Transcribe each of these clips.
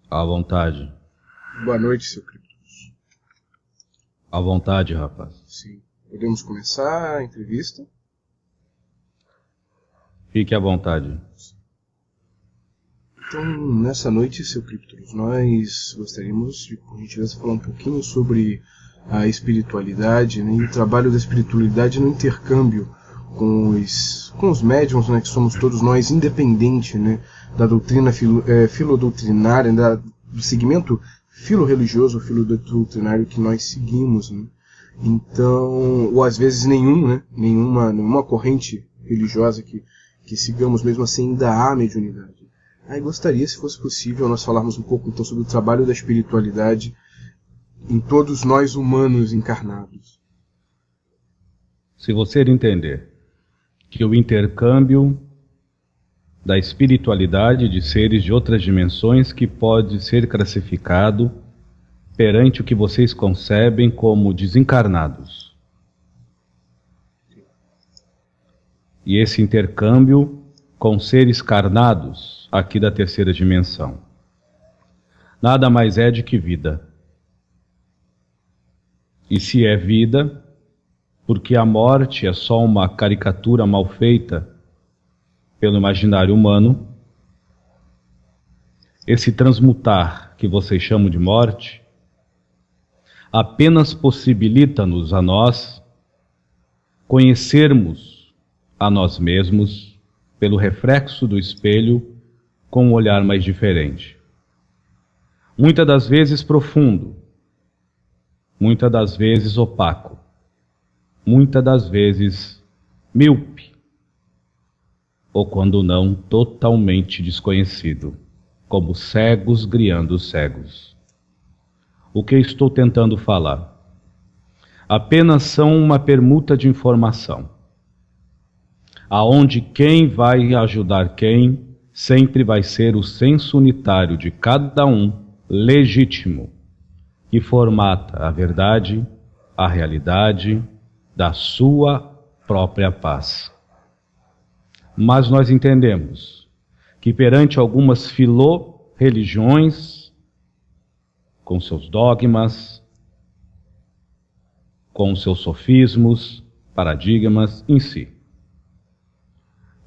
À vontade. Boa noite, seu Criptos. À vontade, rapaz. Sim. Podemos começar a entrevista? Fique à vontade. Então, nessa noite, seu Criptos, nós gostaríamos de, por gentileza, falar um pouquinho sobre a espiritualidade, né, e o trabalho da espiritualidade no intercâmbio com os médiuns, né, que somos todos nós, independente, né, da doutrina filodoutrinária, do segmento filo-religioso ou filodoutrinário que nós seguimos, né. Então, ou às vezes nenhuma corrente religiosa que sigamos, mesmo assim ainda há mediunidade. Aí gostaria, se fosse possível, nós falarmos um pouco então sobre o trabalho da espiritualidade em todos nós humanos encarnados. Se você entender que o intercâmbio da espiritualidade de seres de outras dimensões que pode ser classificado perante o que vocês concebem como desencarnados. E esse intercâmbio com seres carnados aqui da terceira dimensão nada mais é de que vida. E se é vida, porque a morte é só uma caricatura mal feita pelo imaginário humano, esse transmutar que vocês chamam de morte apenas possibilita-nos a nós conhecermos a nós mesmos pelo reflexo do espelho com um olhar mais diferente. Muitas das vezes profundo, muitas das vezes opaco, muitas das vezes míope, ou quando não, totalmente desconhecido, como cegos guiando cegos. O que estou tentando falar? Apenas são uma permuta de informação, aonde quem vai ajudar quem sempre vai ser o senso unitário de cada um, legítimo, que formata a verdade, a realidade da sua própria paz. Mas nós entendemos que perante algumas filorreligiões, com seus dogmas, com seus sofismos, paradigmas em si,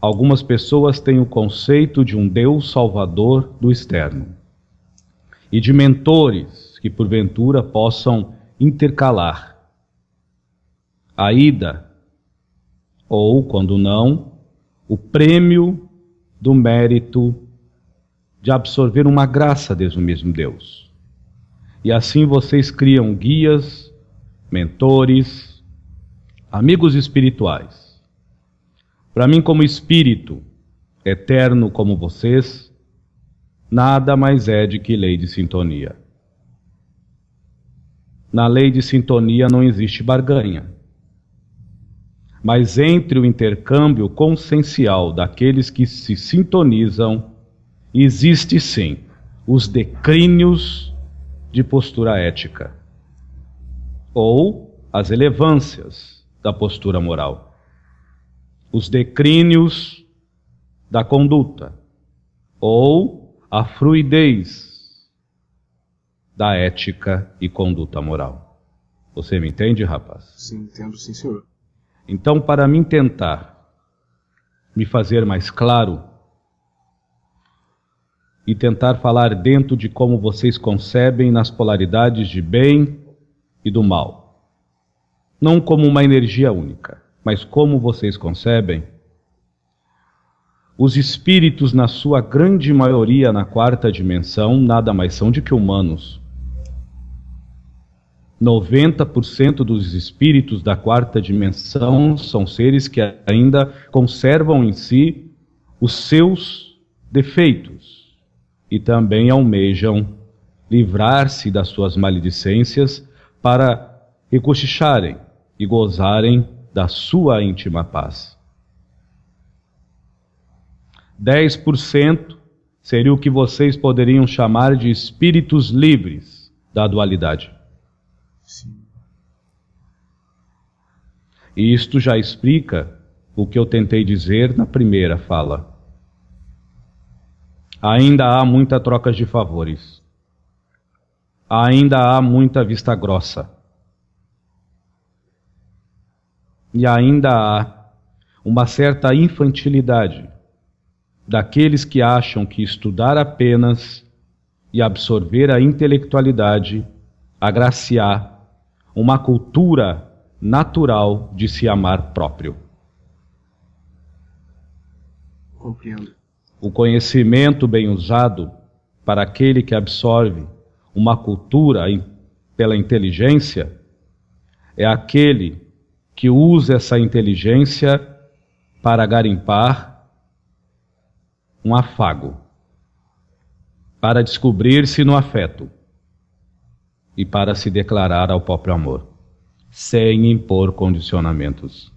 algumas pessoas têm o conceito de um Deus salvador do externo e de mentores que porventura possam intercalar a ida, ou, quando não, o prêmio do mérito de absorver uma graça desde o mesmo Deus. E assim vocês criam guias, mentores, amigos espirituais. Para mim, como espírito eterno como vocês, nada mais é de que lei de sintonia. Na lei de sintonia não existe barganha. Mas entre o intercâmbio consciencial daqueles que se sintonizam, existe sim os declínios de postura ética, ou as elevâncias da postura moral, os declínios da conduta, ou a fluidez da ética e conduta moral. Você me entende, rapaz? Sim, entendo, sim, senhor. Então, para mim tentar me fazer mais claro e tentar falar dentro de como vocês concebem nas polaridades de bem e do mal, não como uma energia única, mas como vocês concebem, os espíritos, na sua grande maioria na quarta dimensão, nada mais são do que humanos. 90% dos espíritos da quarta dimensão são seres que ainda conservam em si os seus defeitos e também almejam livrar-se das suas maledicências para recochicharem e gozarem da sua íntima paz. 10% seria o que vocês poderiam chamar de espíritos livres da dualidade. Sim. E isto já explica o que eu tentei dizer na primeira fala. Ainda há muita troca de favores. ainda há muita vista grossa. E ainda há uma certa infantilidade daqueles que acham que estudar apenas e absorver a intelectualidade agraciar uma cultura natural de se amar próprio. Compreendo. O conhecimento bem usado para aquele que absorve uma cultura pela inteligência é aquele que usa essa inteligência para garimpar um afago, para descobrir-se no afeto e para se declarar ao próprio amor, sem impor condicionamentos.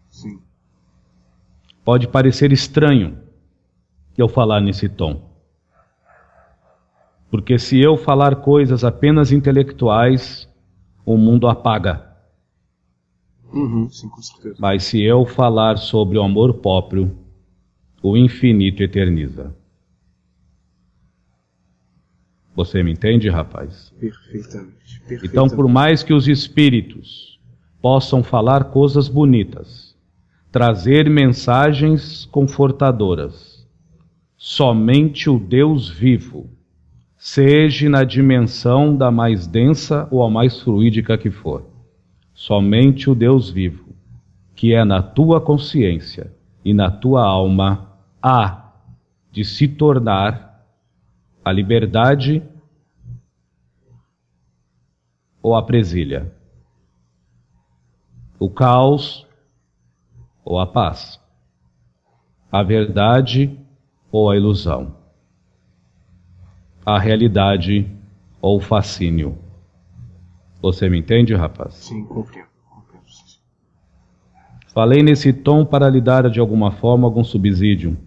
Sim. Pode parecer estranho eu falar nesse tom, porque se eu falar coisas apenas intelectuais, o mundo apaga. Sim, com certeza. Mas se eu falar sobre o amor próprio, o infinito eterniza. Você me entende, rapaz? Perfeitamente. Então, por mais que os espíritos possam falar coisas bonitas, trazer mensagens confortadoras, somente o Deus vivo, seja na dimensão da mais densa ou a mais fluídica que for, somente o Deus vivo, que é na tua consciência e na tua alma, há de se tornar a liberdade ou a presilha, o caos ou a paz, a verdade ou a ilusão, a realidade ou o fascínio. Você me entende, rapaz? Sim, compreendo. Falei nesse tom para lhe dar de alguma forma algum subsídio.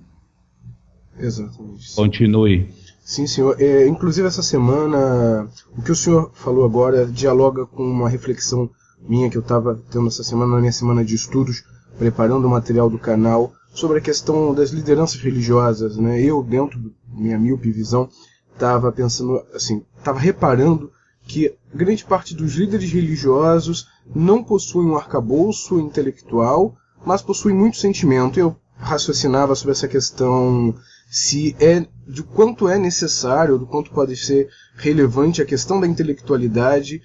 Exatamente. Sim. Continue. Sim, senhor. Inclusive essa semana, o que o senhor falou agora dialoga com uma reflexão minha que eu estava tendo essa semana, na minha semana de estudos, preparando o material do canal, sobre a questão das lideranças religiosas, né? Eu, dentro da minha míope visão, estava pensando, assim, estava reparando que grande parte dos líderes religiosos não possuem um arcabouço intelectual, mas possuem muito sentimento. Eu raciocinava sobre essa questão, de quanto é necessário, do quanto pode ser relevante a questão da intelectualidade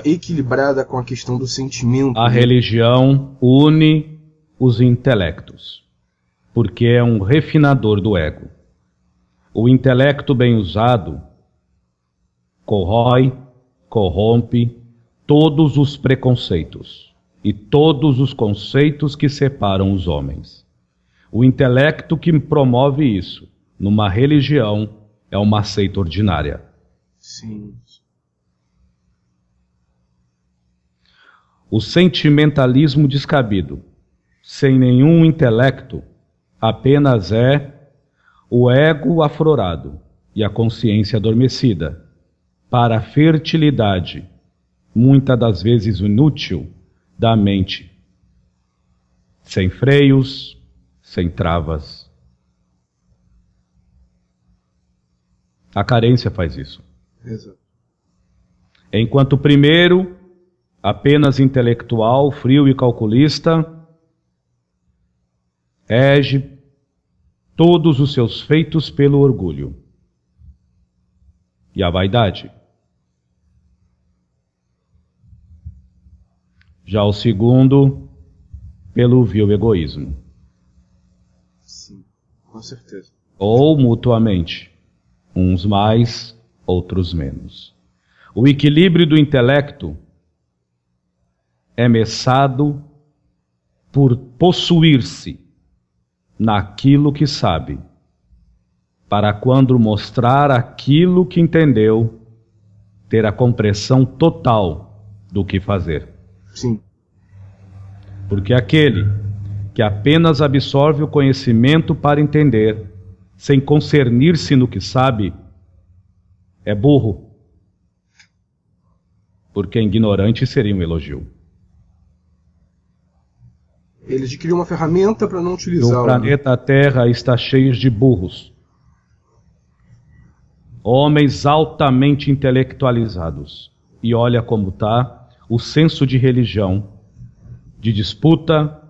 equilibrada com a questão do sentimento. A religião une os intelectos, porque é um refinador do ego. O intelecto bem usado corrói, corrompe todos os preconceitos e todos os conceitos que separam os homens. O intelecto que promove isso numa religião é uma seita ordinária. Sim. O sentimentalismo descabido, sem nenhum intelecto, apenas é o ego aflorado e a consciência adormecida para a fertilidade, muitas das vezes inútil, da mente, sem freios, sem travas. A carência faz isso. Exato. Enquanto o primeiro, apenas intelectual, frio e calculista, rege todos os seus feitos pelo orgulho e a vaidade. Já o segundo, pelo vil egoísmo. Sim, com certeza. Ou mutuamente, uns mais, outros menos. O equilíbrio do intelecto é meçado por possuir-se naquilo que sabe, para quando mostrar aquilo que entendeu, ter a compreensão total do que fazer. Sim. Porque aquele que apenas absorve o conhecimento para entender, sem concernir-se no que sabe, é burro. Porque ignorante seria um elogio. Ele adquiriu uma ferramenta para não utilizá-la. O planeta Terra está cheio de burros. homens altamente intelectualizados. E olha como está o senso de religião, de disputa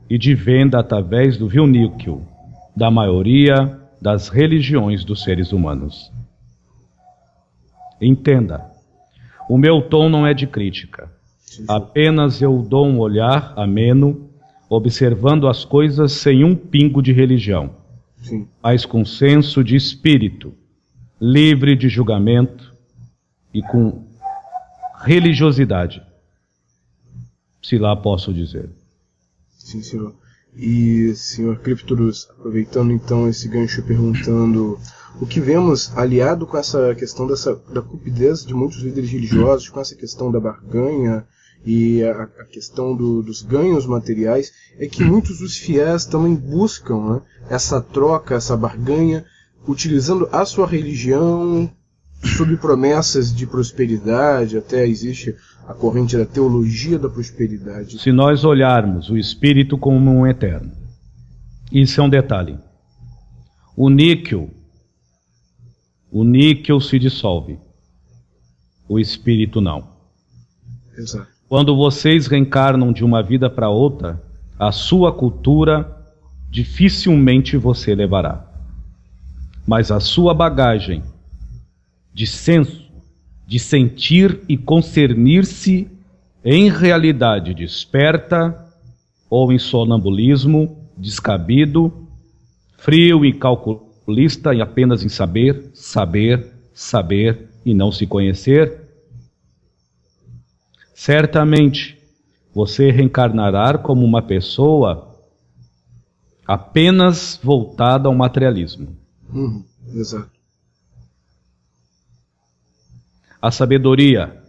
e de venda através do vil níquel da maioria das religiões dos seres humanos. Entenda, o meu tom não é de crítica. Apenas eu dou um olhar ameno, observando as coisas sem um pingo de religião, Sim. mas com senso de espírito, livre de julgamento e com religiosidade, se lá posso dizer. Sim, senhor. E, senhor Crypturus, aproveitando então esse gancho, perguntando o que vemos aliado com essa questão da cupidez de muitos líderes religiosos, com essa questão da barganha e a questão dos ganhos materiais, é que muitos dos fiéis também buscam, né, essa troca, essa barganha, utilizando a sua religião sob promessas de prosperidade. Até existe a corrente da teologia da prosperidade. Se nós olharmos o espírito como um eterno, isso é um detalhe. O níquel se dissolve, o espírito não. Exato. Quando vocês reencarnam de uma vida para outra, a sua cultura dificilmente você levará. Mas a sua bagagem de senso, de sentir e concernir-se em realidade desperta ou em sonambulismo descabido, frio e calculista e apenas em saber e não se conhecer, certamente você reencarnará como uma pessoa apenas voltada ao materialismo. Exato. A sabedoria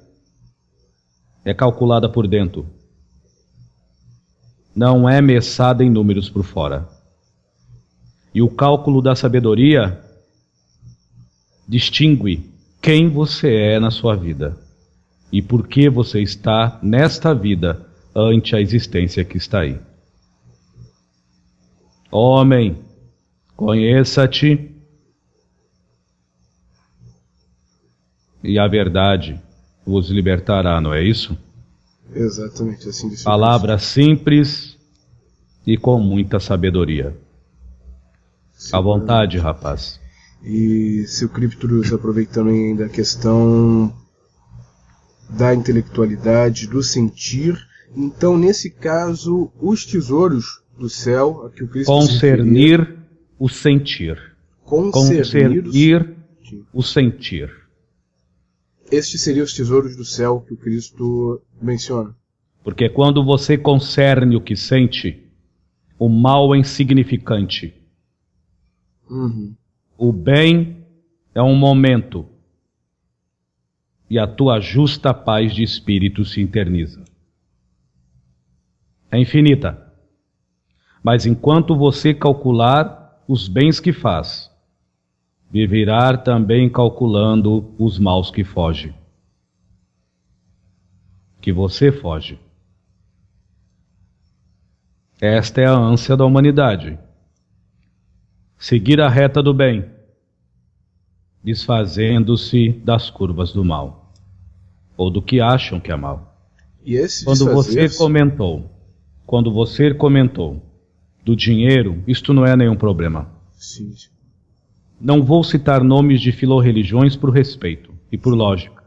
é calculada por dentro, não é messada em números por fora. E o cálculo da sabedoria distingue quem você é na sua vida e por que você está nesta vida ante a existência que está aí. Homem, conheça-te e a verdade vos libertará, não é isso? Exatamente, assim disse. Palavra simples e com muita sabedoria. À vontade, rapaz. E seu Crypturus, aproveitando ainda a questão da intelectualidade, do sentir, então nesse caso os tesouros do céu, a que o Cristo concernir o sentir. Concernir o sentir. Estes seriam os tesouros do céu que o Cristo menciona. Porque quando você concerne o que sente, o mal é insignificante. O bem é um momento e a tua justa paz de espírito se eterniza. É infinita. Mas enquanto você calcular os bens que faz, viverá também calculando os maus que foge. Que você foge. Esta é a ânsia da humanidade. Seguir a reta do bem, desfazendo-se das curvas do mal, ou do que acham que é mal. E esse quando você comentou do dinheiro, isto não é nenhum problema. Sim. Não vou citar nomes de filorreligiões por respeito e por lógica,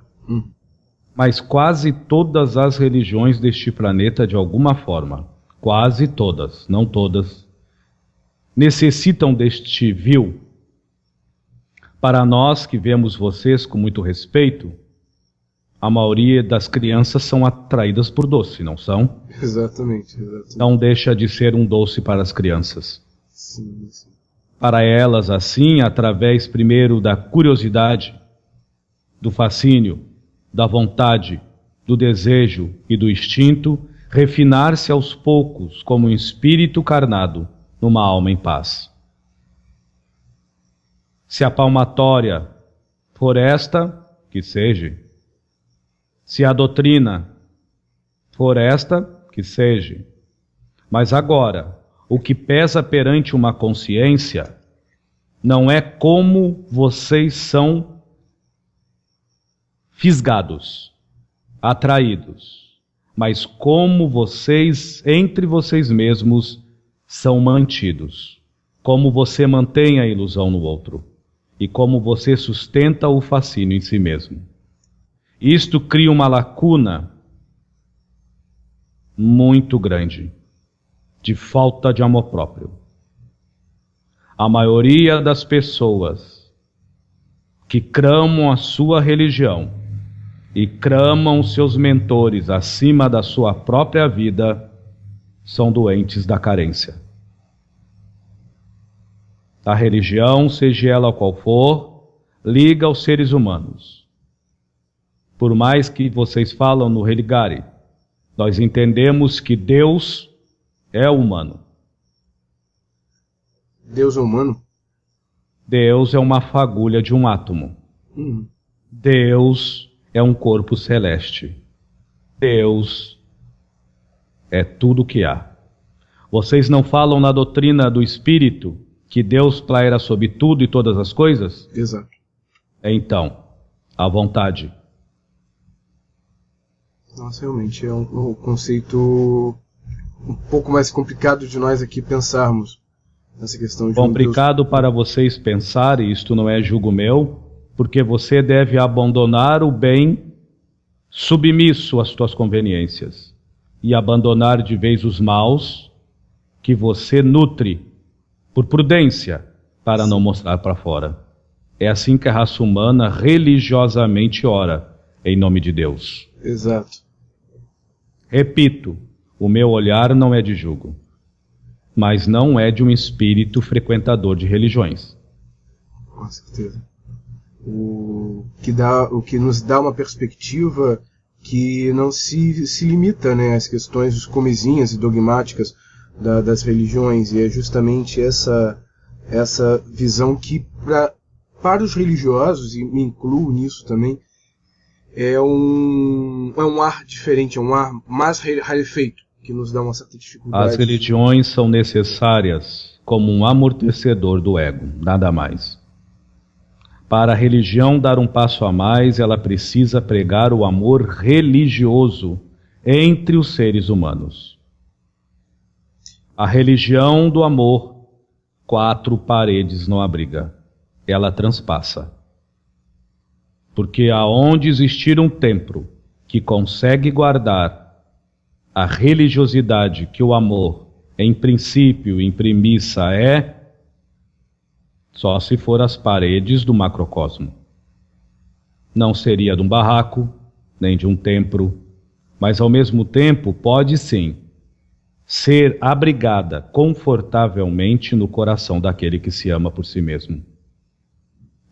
mas quase todas as religiões deste planeta, de alguma forma, quase todas, não todas, necessitam deste vil. Para nós que vemos vocês com muito respeito, a maioria das crianças são atraídas por doce, não são? Exatamente. Não deixa de ser um doce para as crianças. Sim. Para elas, assim, através primeiro da curiosidade, do fascínio, da vontade, do desejo e do instinto, refinar-se aos poucos como um espírito carnado numa alma em paz. Se a palmatória for esta, que seja. Se a doutrina for esta, que seja. Mas agora, o que pesa perante uma consciência não é como vocês são fisgados, atraídos, mas como vocês, entre vocês mesmos, são mantidos. Como você mantém a ilusão no outro e como você sustenta o fascínio em si mesmo. Isto cria uma lacuna muito grande de falta de amor próprio. A maioria das pessoas que cramam a sua religião e cramam seus mentores acima da sua própria vida são doentes da carência. A religião, seja ela qual for, liga aos seres humanos. Por mais que vocês falam no religare, nós entendemos que Deus é humano. Deus é humano? Deus é uma fagulha de um átomo. Deus é um corpo celeste. Deus é tudo que há. Vocês não falam na doutrina do Espírito que Deus paira sobre tudo e todas as coisas? Exato. Então, à vontade. Nossa, realmente é um conceito um pouco mais complicado de nós aqui pensarmos nessa questão de complicado para vocês pensar, e isto não é julgo meu, porque você deve abandonar o bem submisso às suas conveniências e abandonar de vez os maus que você nutre por prudência para não mostrar para fora. É assim que a raça humana religiosamente ora em nome de Deus. Exato. Repito, o meu olhar não é de julgo, mas não é de um espírito frequentador de religiões. Com certeza. O que nos dá uma perspectiva que não se limita, né, às questões dos comezinhas e dogmáticas das religiões, e é justamente essa visão que para os religiosos, e me incluo nisso também, é um ar diferente, é um ar mais rarefeito, que nos dá uma certa dificuldade. As religiões são necessárias como um amortecedor do ego, nada mais. Para a religião dar um passo a mais, ela precisa pregar o amor religioso entre os seres humanos. A religião do amor, 4 paredes não abriga, ela transpassa. Porque aonde existir um templo que consegue guardar a religiosidade que o amor, em princípio, em premissa é, só se for as paredes do macrocosmo. Não seria de um barraco, nem de um templo, mas ao mesmo tempo pode sim ser abrigada confortavelmente no coração daquele que se ama por si mesmo,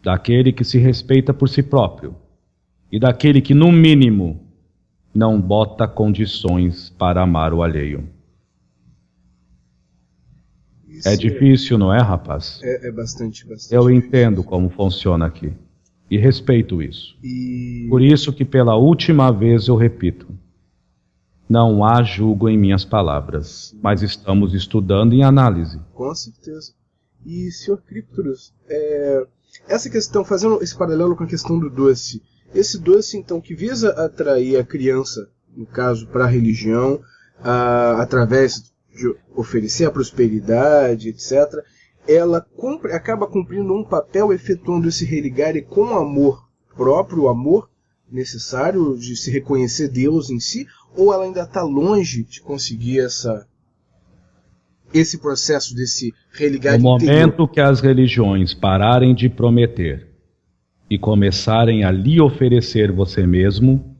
daquele que se respeita por si próprio e daquele que, no mínimo, não bota condições para amar o alheio. É difícil, não é, rapaz? É bastante. Eu entendo como funciona aqui e respeito isso. Por isso que pela última vez eu repito, não há julgo em minhas palavras, mas estamos estudando em análise. Com certeza. E, Sr. Críptoros, essa questão, fazendo esse paralelo com a questão do doce, esse doce, então, que visa atrair a criança, no caso, para a religião, através de oferecer a prosperidade, etc., ela acaba cumprindo um papel, efetuando esse religare com amor próprio, o amor necessário de se reconhecer Deus em si, ou ela ainda está longe de conseguir esse processo desse religare interior? No momento interior, que as religiões pararem de prometer e começarem a lhe oferecer você mesmo,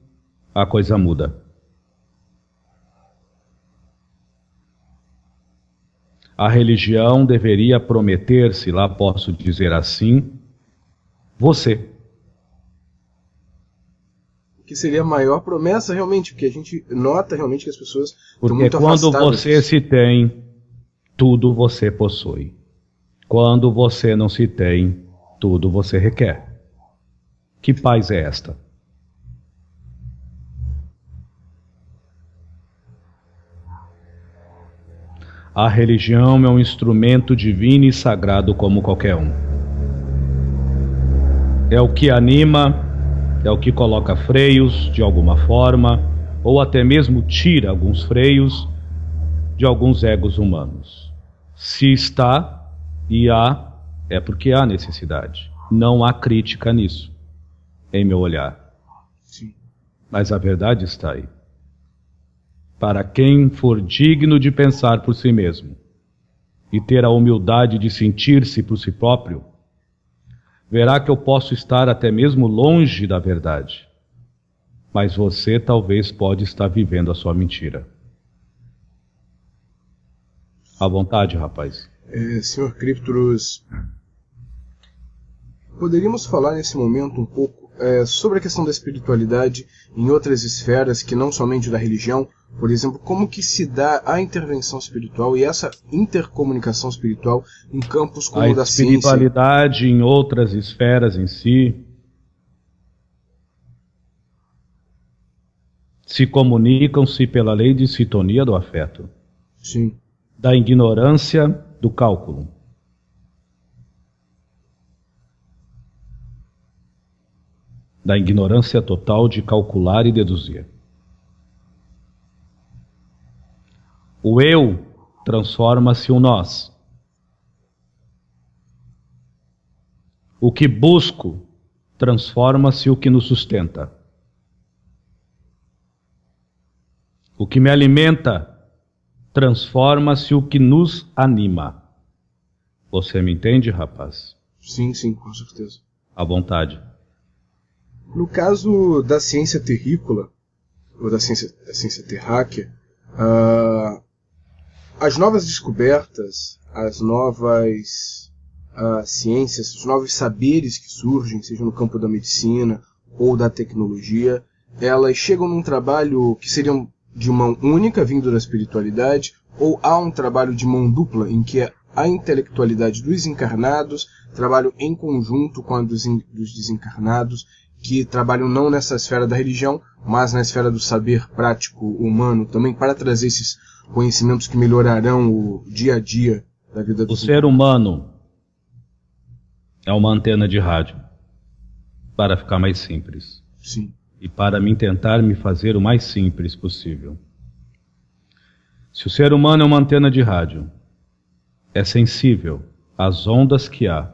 a coisa muda. A religião deveria prometer, se lá posso dizer assim, você. Que seria a maior promessa realmente, porque a gente nota realmente que as pessoas porque estão muito quando afastadas. você se tem, tudo você possui. Quando você não se tem, tudo você requer. Que paz é esta? A religião é um instrumento divino e sagrado como qualquer um. É o que anima, é o que coloca freios de alguma forma, ou até mesmo tira alguns freios de alguns egos humanos. Se está e há, é porque há necessidade. Não há crítica nisso, em meu olhar. Sim. Mas a verdade está aí. Para quem for digno de pensar por si mesmo e ter a humildade de sentir-se por si próprio, verá que eu posso estar até mesmo longe da verdade, mas você talvez pode estar vivendo a sua mentira. À vontade, rapaz. Senhor Cryptoros, poderíamos falar nesse momento um pouco sobre a questão da espiritualidade em outras esferas que não somente da religião? Por exemplo, como que se dá a intervenção espiritual e essa intercomunicação espiritual em campos como o da ciência? A espiritualidade em outras esferas em si se comunicam-se pela lei de sintonia do afeto. Sim. Da ignorância do cálculo. Da ignorância total de calcular e deduzir. O eu transforma-se o nós. O que busco transforma-se o que nos sustenta. O que me alimenta transforma-se o que nos anima. Você me entende, rapaz? Sim, sim, com certeza. À vontade. No caso da ciência terrícola, ou da ciência terráquea, as novas descobertas, as novas ciências, os novos saberes que surgem, seja no campo da medicina ou da tecnologia, elas chegam num trabalho que seriam de mão única, vindo da espiritualidade, ou há um trabalho de mão dupla, em que a intelectualidade dos encarnados trabalham em conjunto com a dos desencarnados, que trabalham não nessa esfera da religião, mas na esfera do saber prático humano também, para trazer esses conhecimentos que melhorarão o dia a dia da vida do ser humano. É uma antena de rádio, para ficar mais simples. Sim. E para tentar me fazer o mais simples possível. Se o ser humano é uma antena de rádio, é sensível às ondas que há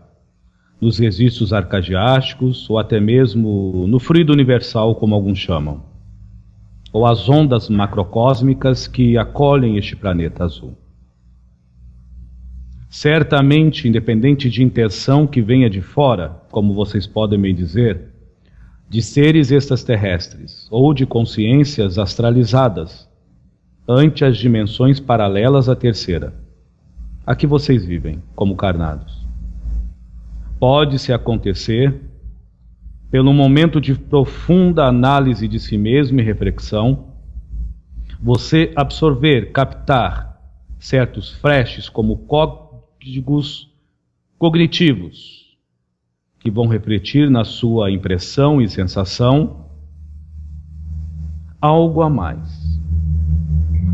nos registros arcadiásticos, ou até mesmo no fluido universal, como alguns chamam, ou as ondas macrocósmicas que acolhem este planeta azul. Certamente, independente de intenção que venha de fora, como vocês podem me dizer, de seres extraterrestres ou de consciências astralizadas ante as dimensões paralelas à terceira, a que vocês vivem como carnados. Pode-se acontecer, pelo momento de profunda análise de si mesmo e reflexão, você absorver, captar certos flashes como códigos cognitivos que vão refletir na sua impressão e sensação algo a mais.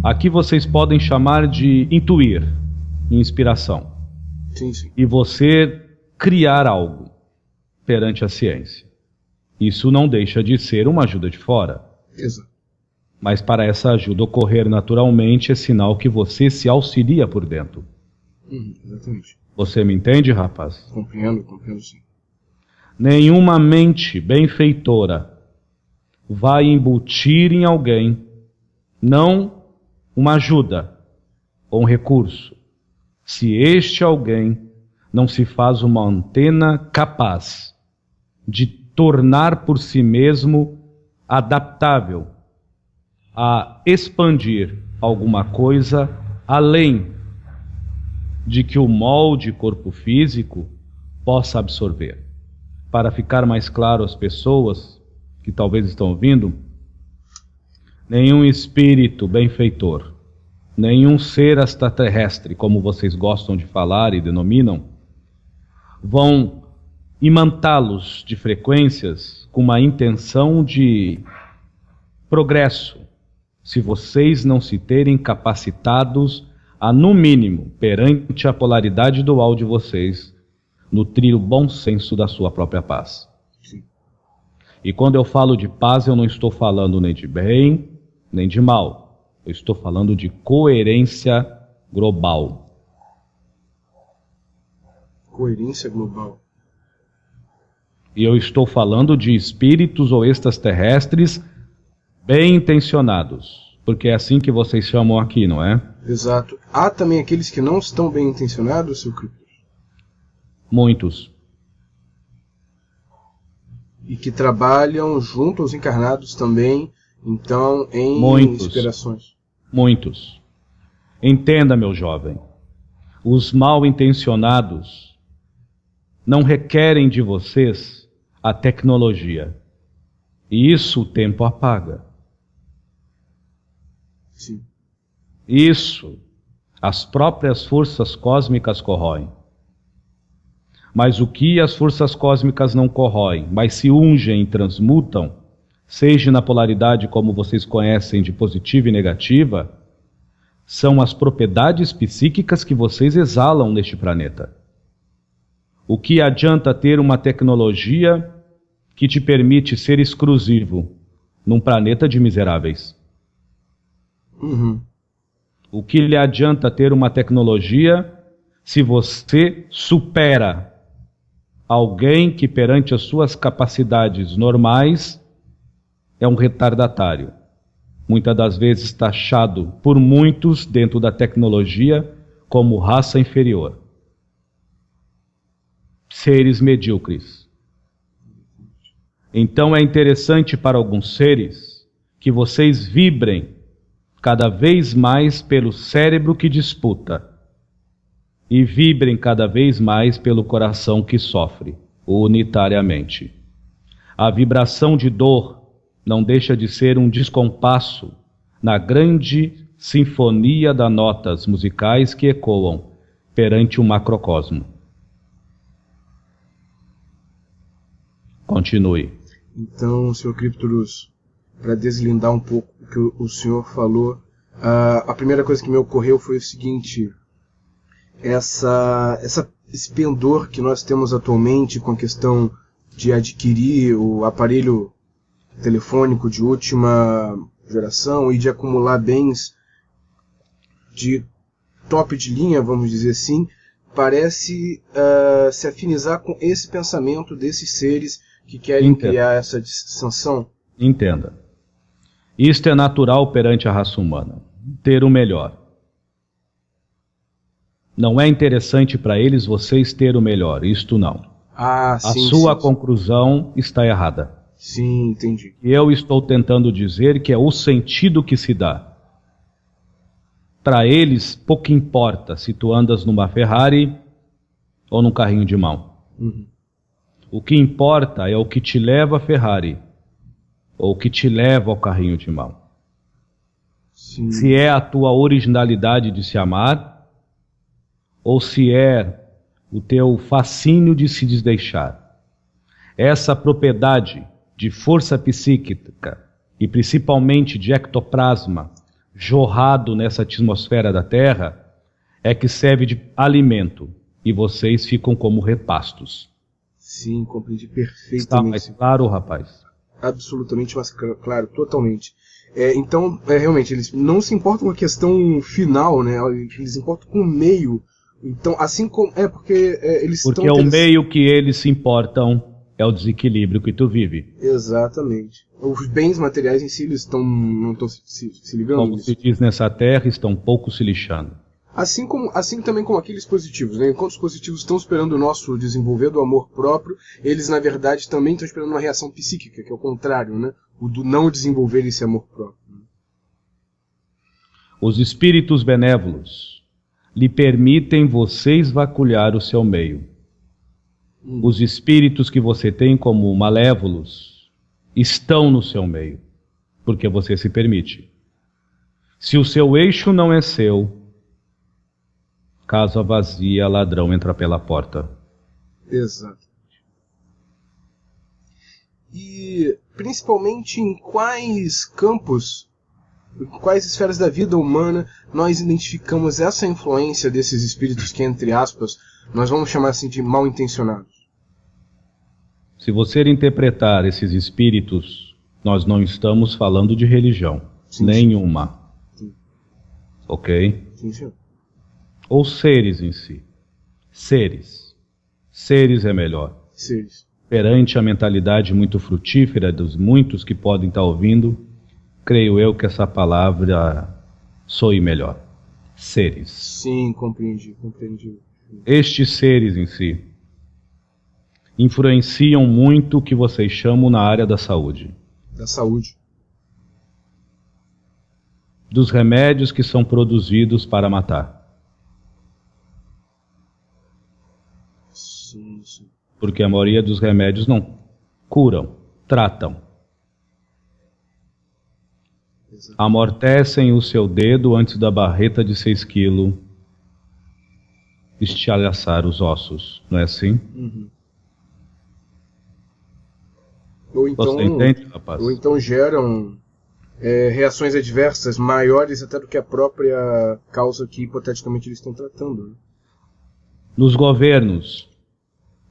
Aqui vocês podem chamar de intuir, inspiração. Sim, sim. E você criar algo perante a ciência. Isso não deixa de ser uma ajuda de fora. Exato. Mas para essa ajuda ocorrer naturalmente é sinal que você se auxilia por dentro. Exatamente. Você me entende, rapaz? Compreendo sim. Nenhuma mente benfeitora vai embutir em alguém, não uma ajuda ou um recurso, se este alguém não se faz uma antena capaz de tornar por si mesmo adaptável a expandir alguma coisa além de que o molde corpo físico possa absorver. Para ficar mais claro às pessoas que talvez estão ouvindo, nenhum espírito benfeitor, nenhum ser extraterrestre, como vocês gostam de falar e denominam, vão imantá-los de frequências com uma intenção de progresso, se vocês não se terem capacitados a, no mínimo, perante a polaridade dual de vocês, nutrir o bom senso da sua própria paz. E quando eu falo de paz, eu não estou falando nem de bem, nem de mal. Eu estou falando de coerência global. Coerência global. E eu estou falando de espíritos ou extraterrestres bem intencionados. Porque é assim que vocês chamam aqui, não é? Exato. Há também aqueles que não estão bem intencionados, seu Cryptos? Muitos. E que trabalham junto aos encarnados também, então, em inspirações. Muitos. Entenda, meu jovem, os mal intencionados não requerem de vocês a tecnologia. E isso o tempo apaga. Sim. Isso as próprias forças cósmicas corroem. Mas o que as forças cósmicas não corroem, mas se ungem e transmutam, seja na polaridade como vocês conhecem de positiva e negativa, são as propriedades psíquicas que vocês exalam neste planeta. O que adianta ter uma tecnologia que te permite ser exclusivo num planeta de miseráveis? Uhum. O que lhe adianta ter uma tecnologia se você supera alguém que perante as suas capacidades normais é um retardatário? Muitas das vezes taxado por muitos dentro da tecnologia como raça inferior. Seres medíocres. Então é interessante para alguns seres que vocês vibrem cada vez mais pelo cérebro que disputa e vibrem cada vez mais pelo coração que sofre, unitariamente. A vibração de dor não deixa de ser um descompasso na grande sinfonia das notas musicais que ecoam perante o macrocosmo. Continue. Então, Sr. Cryptos, para deslindar um pouco o que o senhor falou, a primeira coisa que me ocorreu foi o seguinte: esse pendor que nós temos atualmente com a questão de adquirir o aparelho telefônico de última geração e de acumular bens de top de linha, vamos dizer assim, parece se afinizar com esse pensamento desses seres que querem criar essa distinção. Entenda. Isto é natural perante a raça humana, ter o melhor. Não é interessante para eles vocês ter o melhor, isto não. A sua conclusão está errada. Sim, entendi. Eu estou tentando dizer que é o sentido que se dá. Para eles, pouco importa se tu andas numa Ferrari ou num carrinho de mão. Uhum. O que importa é o que te leva à Ferrari ou o que te leva ao carrinho de mão. Sim. Se é a tua originalidade de se amar ou se é o teu fascínio de se desdeixar. Essa propriedade de força psíquica e principalmente de ectoplasma jorrado nessa atmosfera da Terra é que serve de alimento e vocês ficam como repastos. Sim, compreendi perfeitamente. Está mais claro, rapaz? Absolutamente mais claro, totalmente. Então, realmente, eles não se importam com a questão final, né? Eles se importam com o meio. Então, assim como... porque eles Porque é o meio que eles se importam é o desequilíbrio que tu vive. Exatamente. Os bens materiais em si, eles não estão se ligando. Como se diz nessa terra, estão pouco se lixando. Assim também como aqueles positivos, né? Enquanto os positivos estão esperando o nosso desenvolver do amor próprio, eles, na verdade, também estão esperando uma reação psíquica, que é o contrário, né? O do não desenvolver esse amor próprio. Os espíritos benévolos lhe permitem vocês vaculhar o seu meio. Os espíritos que você tem como malévolos estão no seu meio, porque você se permite. Se o seu eixo não é seu, casa vazia, ladrão entra pela porta. Exato. E principalmente em quais campos, em quais esferas da vida humana nós identificamos essa influência desses espíritos que, entre aspas, nós vamos chamar assim de mal intencionados? Se você interpretar esses espíritos, nós não estamos falando de religião. Sim, nenhuma. Sim. Ok? Sim, senhor. Ou seres em si. Seres. Seres é melhor. Seres. Perante a mentalidade muito frutífera dos muitos que podem estar ouvindo, creio eu que essa palavra soe melhor. Seres. Sim, compreendi. Estes seres em si influenciam muito o que vocês chamam na área da saúde. Da saúde. Dos remédios que são produzidos para matar. Sim, sim. Porque a maioria dos remédios não curam, tratam. Exato. Amortecem o seu dedo antes da barreta de 6 quilos estilhaçar os ossos, não é assim? Uhum. Ou então, você entende, rapaz? Ou então geram reações adversas maiores até do que a própria causa que hipoteticamente eles estão tratando. Né? Nos governos,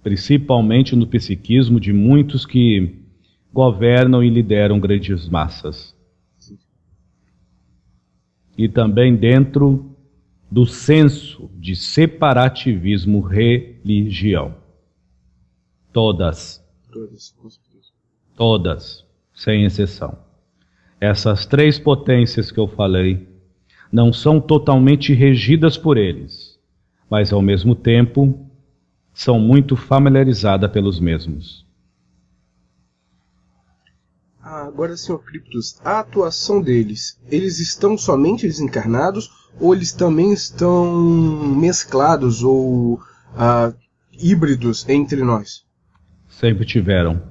principalmente no psiquismo de muitos que governam e lideram grandes massas. Sim. E também dentro do senso de separativismo religião. Todas, com certeza. Todas, sem exceção. Essas 3 potências que eu falei não são totalmente regidas por eles, mas ao mesmo tempo são muito familiarizadas pelos mesmos. Agora, Sr. Cryptos, a atuação deles, eles estão somente desencarnados ou eles também estão mesclados ou híbridos entre nós? Sempre tiveram.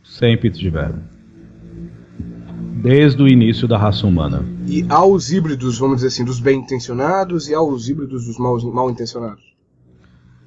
Sempre tiveram. Desde o início da raça humana. E há os híbridos, vamos dizer assim, dos bem-intencionados e há os híbridos dos mal-intencionados?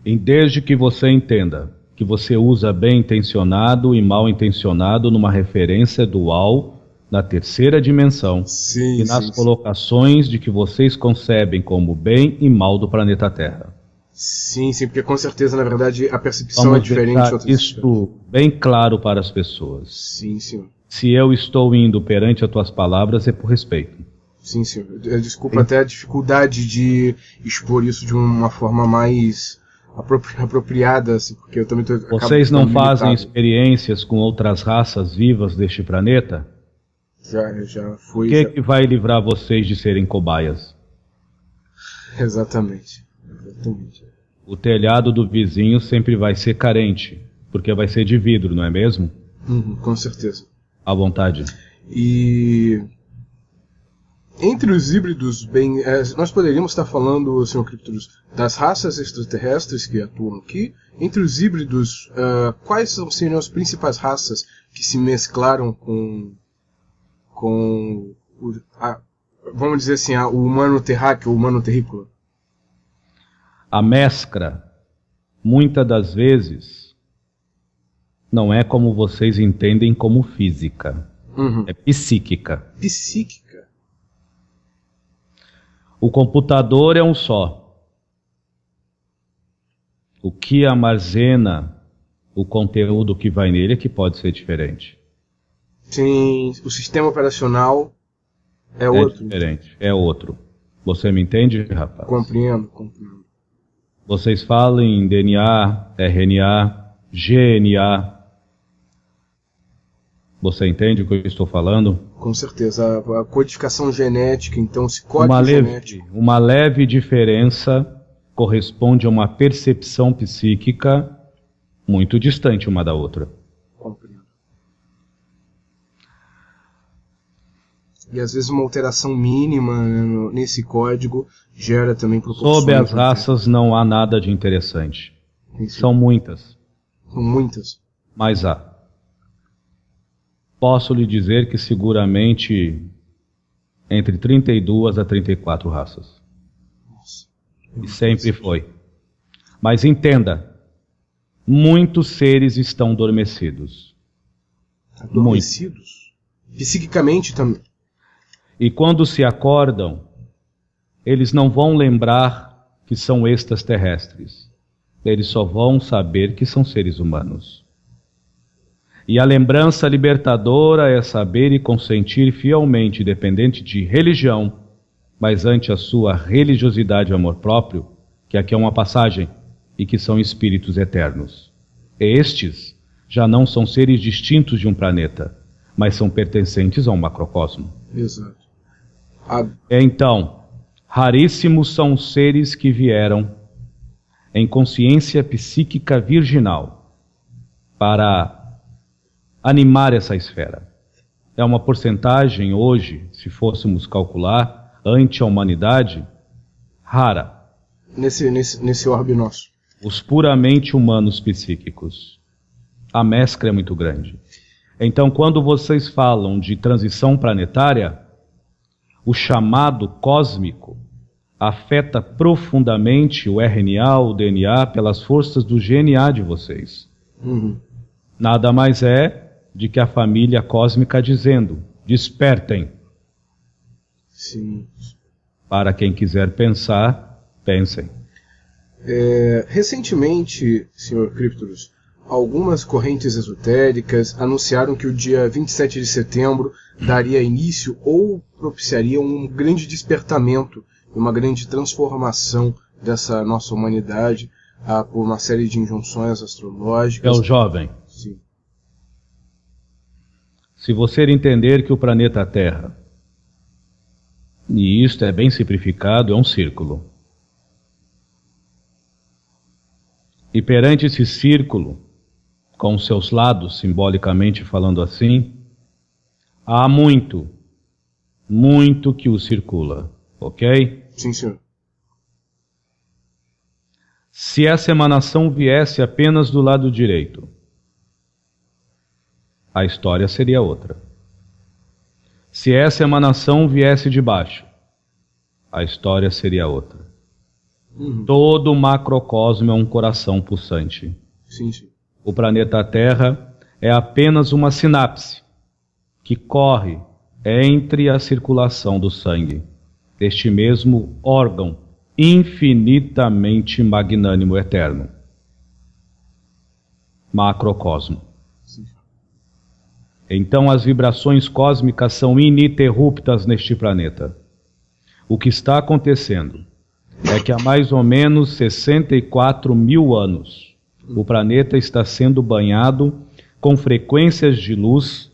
E desde que você entenda que você usa bem-intencionado e mal-intencionado numa referência dual na 3ª dimensão, sim, e nas colocações de que vocês concebem como bem e mal do planeta Terra. Sim, porque com certeza, na verdade, a percepção é diferente. Vamos deixar isto bem claro para as pessoas. Sim, senhor. Se eu estou indo perante as tuas palavras, é por respeito. Sim, senhor. Desculpa até a dificuldade de expor isso de uma forma mais apropriada, assim, porque eu também estou... Vocês não fazem experiências com outras raças vivas deste planeta? Já foi... O que vai livrar vocês de serem cobaias? Exatamente. O telhado do vizinho sempre vai ser carente, porque vai ser de vidro, não é mesmo? Com certeza. À vontade. E entre os híbridos, nós poderíamos estar falando, Sr. Cryptos, das raças extraterrestres que atuam aqui. Entre os híbridos, quais seriam as principais raças que se mesclaram com vamos dizer assim, o humano terráqueo, o humano terrícola? A mescla, muitas das vezes, não é como vocês entendem como física. É psíquica. Psíquica? O computador é um só. O que armazena o conteúdo que vai nele é que pode ser diferente. Sim, o sistema operacional é outro. Diferente, é outro. Você me entende, rapaz? Compreendo. Vocês falam em DNA, RNA, GNA. Você entende o que eu estou falando? Com certeza. A codificação genética, então, esse código genético... Uma leve diferença corresponde a uma percepção psíquica muito distante uma da outra. Compreendo. E às vezes uma alteração mínima nesse código gera também proporções... Sob as raças não há nada de interessante. São muitas. São muitas. Mas há. Posso lhe dizer que seguramente entre 32 a 34 raças. Nossa. E sempre foi. Mas entenda, muitos seres estão adormecidos. Adormecidos? Psiquicamente também. E quando se acordam, eles não vão lembrar que são extraterrestres. Eles só vão saber que são seres humanos. E a lembrança libertadora é saber e consentir fielmente, independente de religião, mas ante a sua religiosidade e amor próprio, que aqui é uma passagem, e que são espíritos eternos. Estes já não são seres distintos de um planeta, mas são pertencentes a um macrocosmo. Exato. Então, raríssimos são os seres que vieram em consciência psíquica virginal para animar essa esfera. É uma porcentagem hoje, se fôssemos calcular, ante a humanidade, rara. Nesse orbe nosso. Os puramente humanos psíquicos. A mescla é muito grande. Então, quando vocês falam de transição planetária, o chamado cósmico afeta profundamente o RNA, o DNA, pelas forças do GNA de vocês. Uhum. Nada mais é de que a família cósmica dizendo, despertem. Sim. Para quem quiser pensar, pensem. Recentemente, Sr. Crypturus, algumas correntes esotéricas anunciaram que o dia 27 de setembro daria início ou propiciaria um grande despertamento, uma grande transformação dessa nossa humanidade por uma série de injunções astrológicas. É o jovem. Sim. Se você entender que o planeta Terra, e isto é bem simplificado, é um círculo. E perante esse círculo, com seus lados, simbolicamente falando assim, há muito que o circula, ok? Sim, senhor. Se essa emanação viesse apenas do lado direito, a história seria outra. Se essa emanação viesse de baixo, a história seria outra. Uhum. Todo o macrocosmo é um coração pulsante. Sim, sim. O planeta Terra é apenas uma sinapse que corre entre a circulação do sangue, este mesmo órgão infinitamente magnânimo eterno. Macrocosmo. Sim. Então as vibrações cósmicas são ininterruptas neste planeta. O que está acontecendo é que há mais ou menos 64 mil anos o planeta está sendo banhado com frequências de luz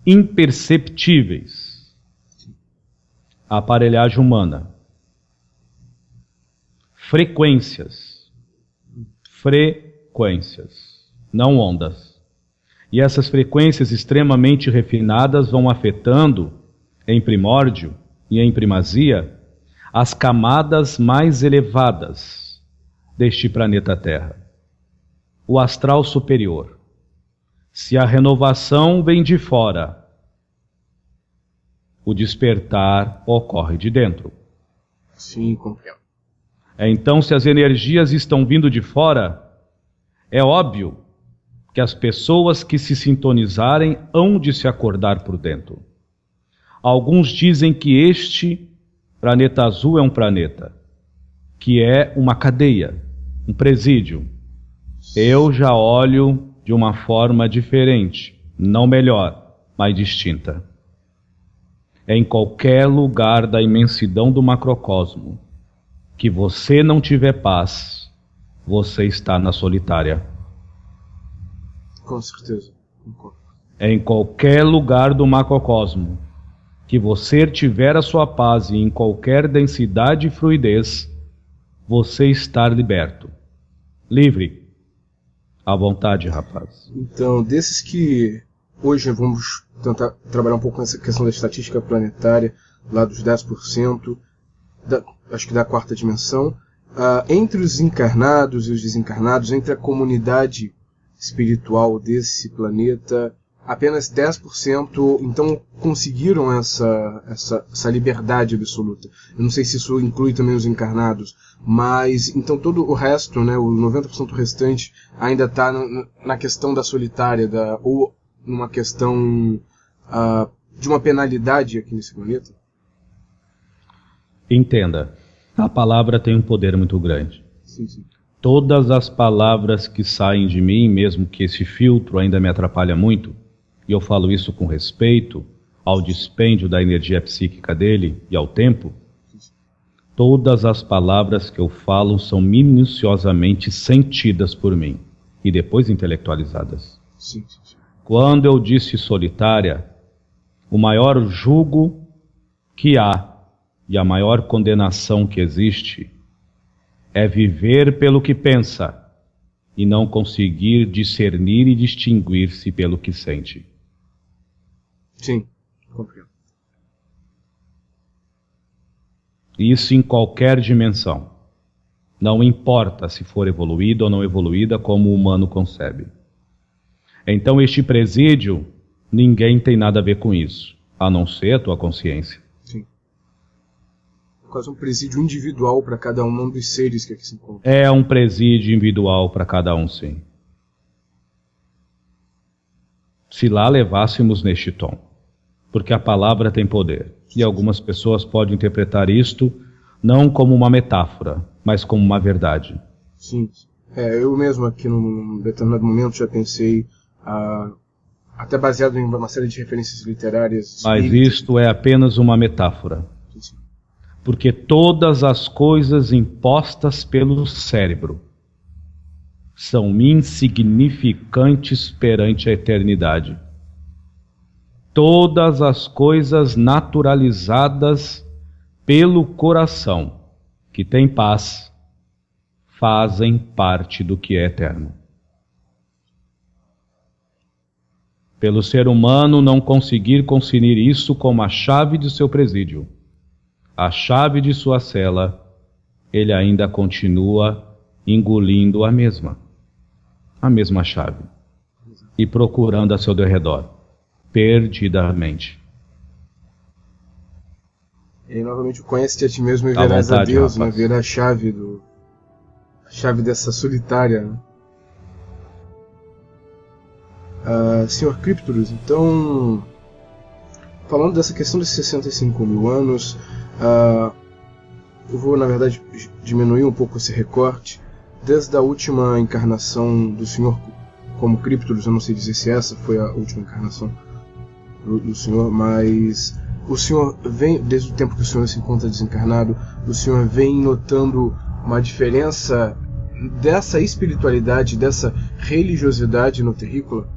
imperceptíveis à aparelhagem humana. Frequências, não ondas. E essas frequências extremamente refinadas vão afetando, em primórdio e em primazia, as camadas mais elevadas deste planeta Terra. O astral superior. Se a renovação vem de fora, o despertar ocorre de dentro. Sim, compreendo. Então, se as energias estão vindo de fora, é óbvio que as pessoas que se sintonizarem hão de se acordar por dentro. Alguns dizem que este planeta azul é um planeta, que é uma cadeia, um presídio. Eu já olho de uma forma diferente, não melhor, mas distinta. Em qualquer lugar da imensidão do macrocosmo que você não tiver paz, você está na solitária. Com certeza. Em qualquer lugar do macrocosmo que você tiver a sua paz e em qualquer densidade e fluidez, você está liberto. Livre. À vontade, rapaz. Então, desses que hoje vamos tentar trabalhar um pouco com essa questão da estatística planetária, lá dos 10%, acho que da quarta dimensão, entre os encarnados e os desencarnados, entre a comunidade espiritual desse planeta, apenas 10% então conseguiram essa liberdade absoluta. Eu não sei se isso inclui também os encarnados, mas então todo o resto, né, o 90% restante, ainda está na questão da solitária, ou numa questão de uma penalidade aqui nesse planeta. Entenda, a palavra tem um poder muito grande. Sim, sim. Todas as palavras que saem de mim, mesmo que esse filtro ainda me atrapalha muito, e eu falo isso com respeito ao dispêndio da energia psíquica dele e ao tempo, todas as palavras que eu falo são minuciosamente sentidas por mim e depois intelectualizadas. Sim. Quando eu disse solitária, o maior jugo que há e a maior condenação que existe é viver pelo que pensa e não conseguir discernir e distinguir-se pelo que sente. Sim, compreendo. Isso em qualquer dimensão. Não importa se for evoluída ou não evoluída como o humano concebe. Então este presídio, ninguém tem nada a ver com isso, a não ser a tua consciência. Sim. Quase um presídio individual para cada um dos seres que aqui se encontram. É um presídio individual para cada um, sim. Se lá levássemos neste tom. Porque a palavra tem poder. E algumas pessoas podem interpretar isto não como uma metáfora, mas como uma verdade. Sim. Eu mesmo aqui num determinado momento já pensei, até baseado em uma série de referências literárias. Mas isto é apenas uma metáfora. Sim. Porque todas as coisas impostas pelo cérebro são insignificantes perante a eternidade. Todas as coisas naturalizadas pelo coração, que tem paz, fazem parte do que é eterno. Pelo ser humano não conseguir conseguir isso como a chave de seu presídio, a chave de sua cela, ele ainda continua engolindo a mesma chave, e procurando a seu derredor. Perdidamente. E aí, novamente, conhece-te a ti mesmo e verás a Deus, né? Ver a chave dessa solitária. Né? Senhor Crypturus, então, falando dessa questão de 65 mil anos, eu vou, na verdade, diminuir um pouco esse recorte. Desde a última encarnação do Senhor como Crypturus, eu não sei dizer se essa foi a última encarnação do Senhor, mas o Senhor vem, desde o tempo que o Senhor se encontra desencarnado, o Senhor vem notando uma diferença dessa espiritualidade, dessa religiosidade no terrícola?